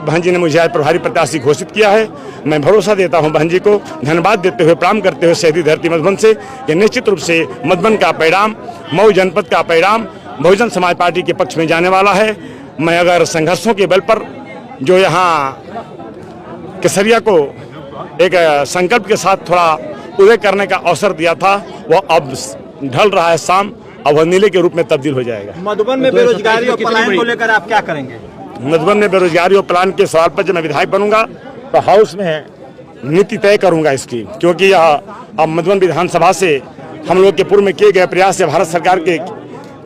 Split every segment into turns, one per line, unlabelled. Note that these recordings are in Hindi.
बहन जी ने मुझे आज प्रभारी प्रत्याशी घोषित किया है। मैं भरोसा देता हूं बहन जी को, धन्यवाद देते हुए प्रणाम करते हुए शहीदी धरती मधुबन से कि निश्चित रूप से मधुबन का परिणाम, मऊ जनपद का परिणाम बहुजन समाज पार्टी के पक्ष में जाने वाला है। मैं अगर संघर्षों के बल पर जो यहाँ केसरिया को एक संकल्प के साथ थोड़ा उदय करने का अवसर दिया था, वह अब ढल रहा है शाम, अब वह नीले के रूप में तब्दील हो जाएगा।
मधुबन में बेरोजगारी और पलायन को लेकर आप क्या करेंगे?
मधुबन में बेरोजगारी और पलायन के सवाल पर जब मैं विधायक बनूंगा तो हाउस में नीति तय करूंगा इसकी, क्योंकि यह अब मधुबन विधानसभा से हम लोग के पूर्व में किए गए प्रयास से, भारत सरकार के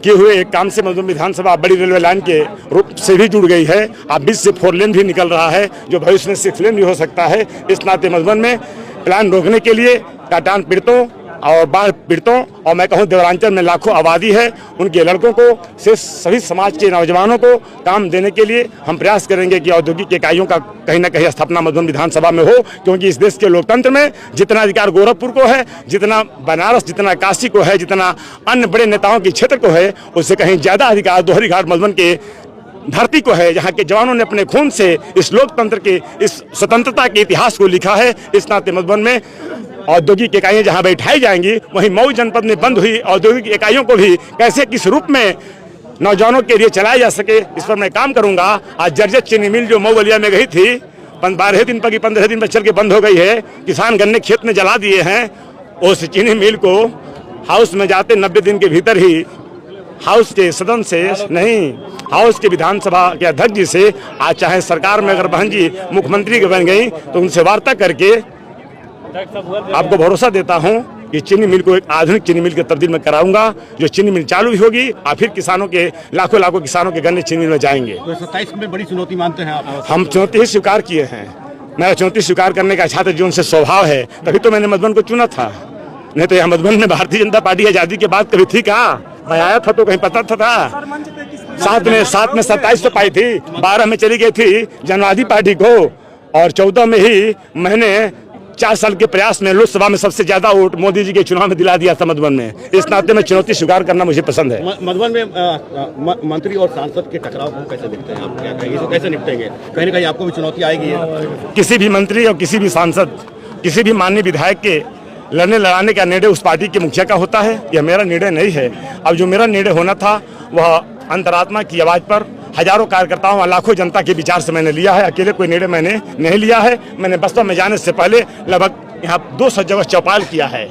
किए हुए एक काम से मधुबन विधानसभा बड़ी रेलवे लाइन के रूप से भी जुड़ गई है। अब बीच से 4 लेन भी निकल रहा है, जो भविष्य में 6 लेन भी हो सकता है। इस नाते मधुबन में प्लान रोकने के लिए काटान पीड़ितों और बाढ़ पीड़ितों और मैं कहूँ देवरांचल में लाखों आबादी है, उनके लड़कों को से सभी समाज के नौजवानों को काम देने के लिए हम प्रयास करेंगे कि औद्योगिक इकाइयों का कहीं ना कहीं स्थापना मधुबन विधानसभा में हो, क्योंकि इस देश के लोकतंत्र में जितना अधिकार गोरखपुर को है, जितना बनारस, जितना काशी को है, जितना अन्य बड़े नेताओं के क्षेत्र को है, उससे कहीं ज़्यादा अधिकार दोहरी घाट मधुबन के धरती को है, जहाँ के जवानों ने अपने खून से इस लोकतंत्र के, इस स्वतंत्रता के इतिहास को लिखा है। इस नाते मधुबन में औद्योगिक इकाइयाँ जहाँ बैठाई जाएंगी, वहीं मऊ जनपद में बंद हुई औद्योगिक इकाइयों को भी कैसे किस रूप में नौजवानों के लिए चलाया जा सके, इस पर मैं काम करूंगा। आज जर्जर चीनी मिल जो मऊ बलिया में गई थी, 12 दिन पर 15 दिन पर चल के बंद हो गई है, किसान गन्ने खेत में जला दिए हैं। उस चीनी मिल को हाउस में जाते 90 दिन के भीतर ही हाउस के सदन से नहीं, हाउस के विधानसभा के अध्यक्ष जी से, आज चाहे सरकार में अगर बहन जी मुख्यमंत्री बन गई तो उनसे वार्ता करके आपको भरोसा देता हूं कि चीनी मिल को एक आधुनिक चीनी मिल के तब्दील में कराऊंगा, जो चीनी मिल चालू भी होगी और फिर किसानों के लाखों किसानों के गन्ने चीनी मिल में जाएंगे।
तो 27 में बड़ी चुनौती मानते हैं आप?
हम चुनौती ही स्वीकार किए हैं। मेरा चुनौती स्वीकार करने का छात्र जीवन से स्वभाव है, तभी तो मैंने मधुबन को चुना था। नहीं तो यहाँ मधुबन में भारतीय जनता पार्टी आजादी के बाद कभी थी कहाँ? मैं आया था तो कहीं पता था। 7 में 27 तो पाई थी, 12 में चली गई थी जनवादी पार्टी को, और 14 में ही मैंने 4 साल के प्रयास में लोकसभा में सबसे ज्यादा वोट मोदी जी के चुनाव में दिला दिया था मधुबन में। इस नाते में चुनौती स्वीकार करना मुझे पसंद है।
मधुबन में मंत्री और सांसद के टकराव को कैसे देखते हैं आप? क्या कहेंगे, इसको कैसे निपटेंगे? कहीं ना कहीं आपको भी चुनौती आएगी?
किसी भी मंत्री और किसी भी सांसद, किसी भी माननीय विधायक के लड़ने लड़ाने का निर्णय उस पार्टी के मुखिया का होता है। यह मेरा निर्णय नहीं है। अब जो मेरा निर्णय होना था वह अंतरात्मा की आवाज पर हजारों कार्यकर्ताओं और लाखों जनता के विचार से मैंने लिया है। अकेले कोई निर्णय मैंने नहीं लिया है। मैंने बसपा में जाने से पहले लगभग यहाँ 200 जगह चौपाल किया है।